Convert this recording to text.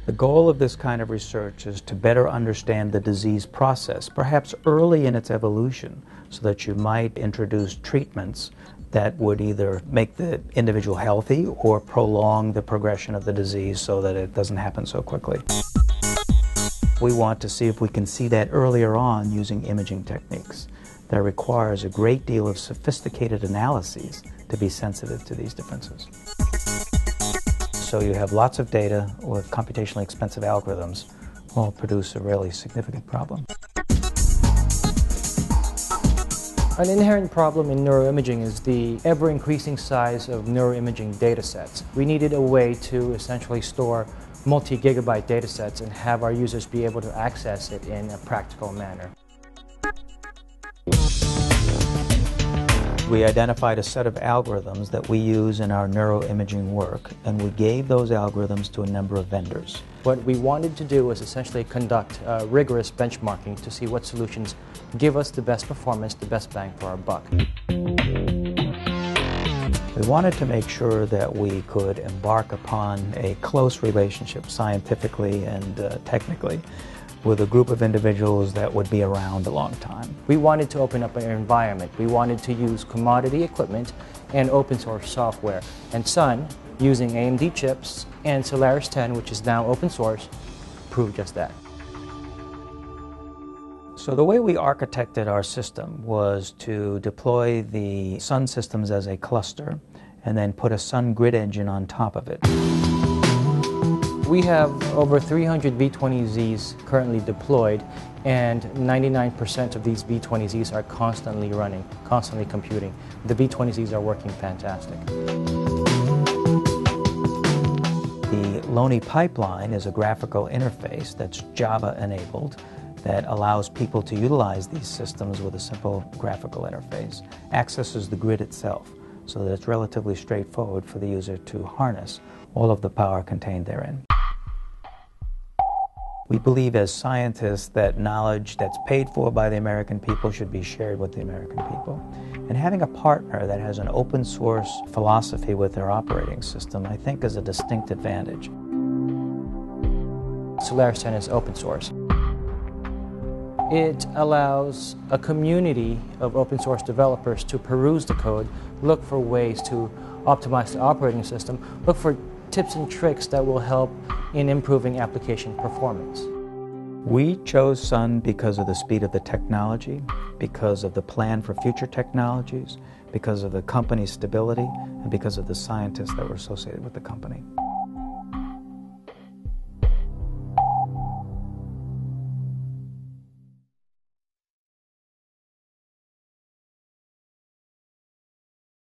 The goal of this kind of research is to better understand the disease process, perhaps early in its evolution, so that you might introduce treatments that would either make the individual healthy or prolong the progression of the disease so that it doesn't happen so quickly. We want to see if we can see that earlier on using imaging techniques. That requires a great deal of sophisticated analyses to be sensitive to these differences. So you have lots of data with computationally expensive algorithms will produce a really significant problem. An inherent problem in neuroimaging is the ever-increasing size of neuroimaging data sets. We needed a way to essentially store multi-gigabyte data sets and have our users be able to access it in a practical manner. We identified a set of algorithms that we use in our neuroimaging work, and we gave those algorithms to a number of vendors. What we wanted to do was essentially conduct rigorous benchmarking to see what solutions give us the best performance, the best bang for our buck. We wanted to make sure that we could embark upon a close relationship scientifically and technically with a group of individuals that would be around a long time. We wanted to open up an environment. We wanted to use commodity equipment and open source software. And Sun, using AMD chips and Solaris 10, which is now open source, proved just that. So the way we architected our system was to deploy the Sun systems as a cluster and then put a Sun grid engine on top of it. We have over 300 V20Zs currently deployed, and 99% of these V20Zs are constantly running, constantly computing. The V20Zs are working fantastic. The Loney pipeline is a graphical interface that's Java enabled that allows people to utilize these systems with a simple graphical interface, accesses the grid itself so that it's relatively straightforward for the user to harness all of the power contained therein. We believe as scientists that knowledge that's paid for by the American people should be shared with the American people. And having a partner that has an open source philosophy with their operating system, I think, is a distinct advantage. Solaris 10 is open source. It allows a community of open source developers to peruse the code, look for ways to optimize the operating system, look for tips and tricks that will help in improving application performance. We chose Sun because of the speed of the technology, because of the plan for future technologies, because of the company's stability, and because of the scientists that were associated with the company.